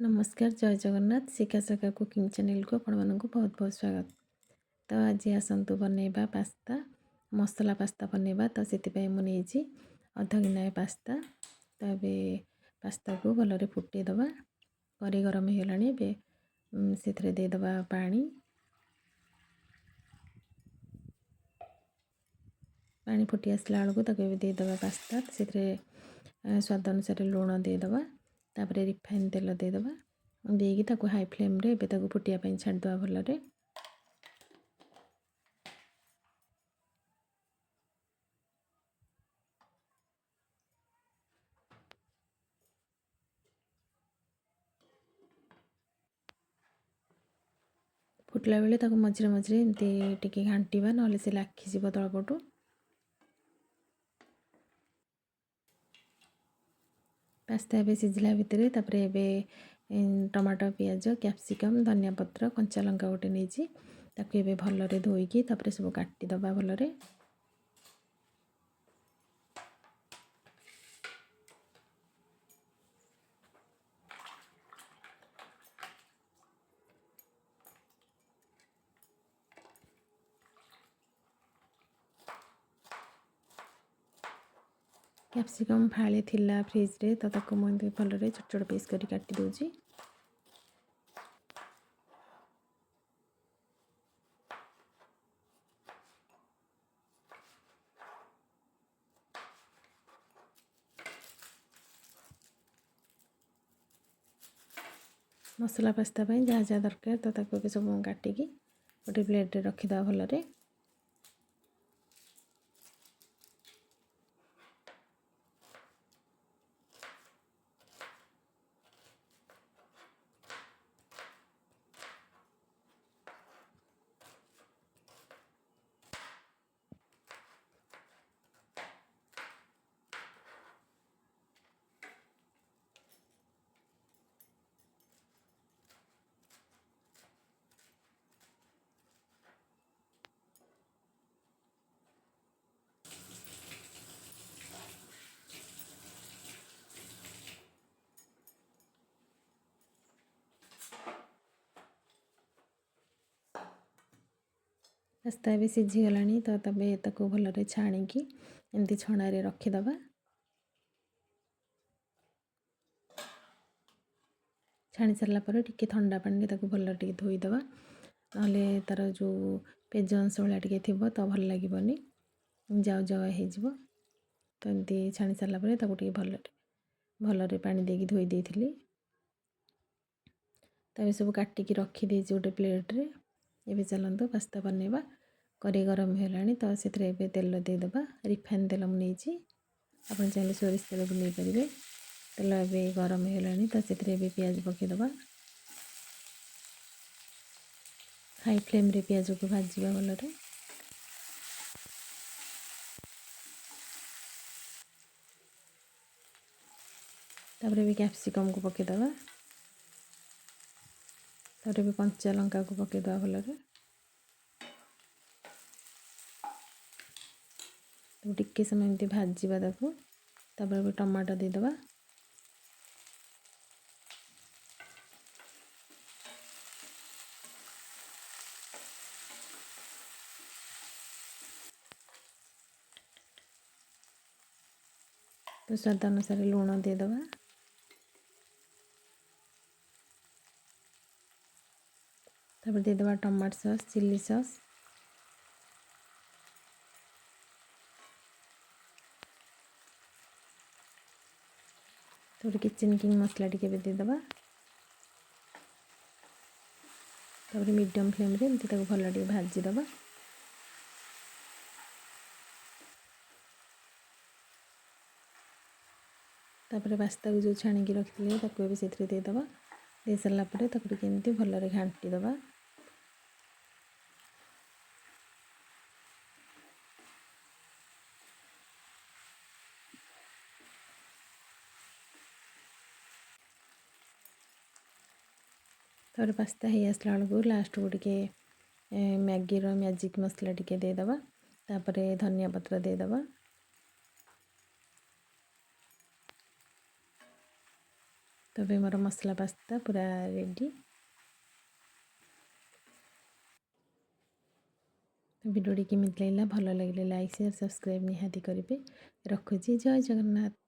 नमस्कार जय जगन्नाथ शिखा शाखा कुकिंग चैनल को आपण मानक बहुत बहुत स्वागत। तो आज आसतु बनैबा पास्ता मसला पास्ता बनैबा। तो से मुझे अध गिनाए पास्ता। तो ये पास्ता को भलरे फुटे दबा करी गरम हो से देदबा पानी पानी फुटी आसला बेलू देदबा पास्ता से स्वाद अनुसार लुण देदबा। तापर रिफाइन तेल देदबा देगी ताको हाई फ्लेम रे एबे ताको फुटिया पई छाड़दवा भलरे। फुटला बेले ताको मझिरे मझिरे एमती टिके घांटीबा नले से लाखी जीव तळपटू। पास्ता एबे सिझला भितरे तापर एबे टमाटो पियाज कैप्सिकम धनिया पत्र कंचा लंका गोटे नेजी ताको एबे भलरे धोईकी तापर सब काटी दबा भलरे। कैप्सिकम फाळे थिला फ्रिज रे तो ताको मुझे भलरे छोट छोट पीस करी काटी दोजी। मसला पास्ता पई जहाँ जहाँ दरकार तो ताको एबे सब काटिकी गोटे प्लेट रे रखिदा भलरे। पास्ता भी सीझी गलानी तो तबे ताको भलरे छाणीकी एमती छणारे रखिदबा। छाणी सारा पर टिके ठंडा पानी ताको भलरे टिके धोईदबा नले तार जो पेज अंश भाया टिके थिबो तो भल लागिबनी जाऊ जाऊ हे जिवो। तो एमती छाणी सारा पर ताको टिके भलरे पानी देकी धोई देइथिली। तबे सब काटिकी रखी देइछि गोटे प्लेट रे। एबे चलंतो पास्ता बनैबा। करी गरम हेलानी तो सेथरे एबे तेल देदबा रिफाइन तेल मु नेछि आपण चाहिले सोरिष तेल भी नै परिबे। तेल एबे गरम हेलानी तो सेथरे एबे प्याज पकेदबा। हाई फ्लेम रे प्याज को भाजीबा भलरे। तापर एबे कैप्सिकम को पकेदबा। तापर एबे कंचा लंका को पकेदबा भलरे। तो टिके समय एमती भाजीबा ताको। तापर एबे टमाटो देदबा। तो स्वाद अनुसार लुण देदबा। तापर देदबा टमाटो सॉस चिली सॉस। तो किचन किंग मसला टिके भी देदबा। तापर मीडियम फ्लेम रे एमती ताको भल टिके भाजी दबा। तापर पास्ता को जो छाणी की रखिले ताको एबे सेथरे देदबा। दे सारा पर ताको टिके एमती भलरे घांटी दबा। तापर पास्ता हे आसला बेलू लास्ट को टिके मैगी रो मैजिक मसला टिके देदबा। तापर धनिया पत्र देदबा। तो ଏବେ ମୋର ମସଲା ପାସ୍ତା ପୁରା ରେଡ଼ି। ଭିଡ଼ିଓଟି କେମିତି ଲାଗିଲା, ଭଲ ଲାଗିଲେ ଲାଇକ୍ ସେୟାର ସବସ୍କ୍ରାଇବ୍ ନିହାତି କରିବେ। ରଖୁଛି, ଜୟ ଜଗନ୍ନାଥ।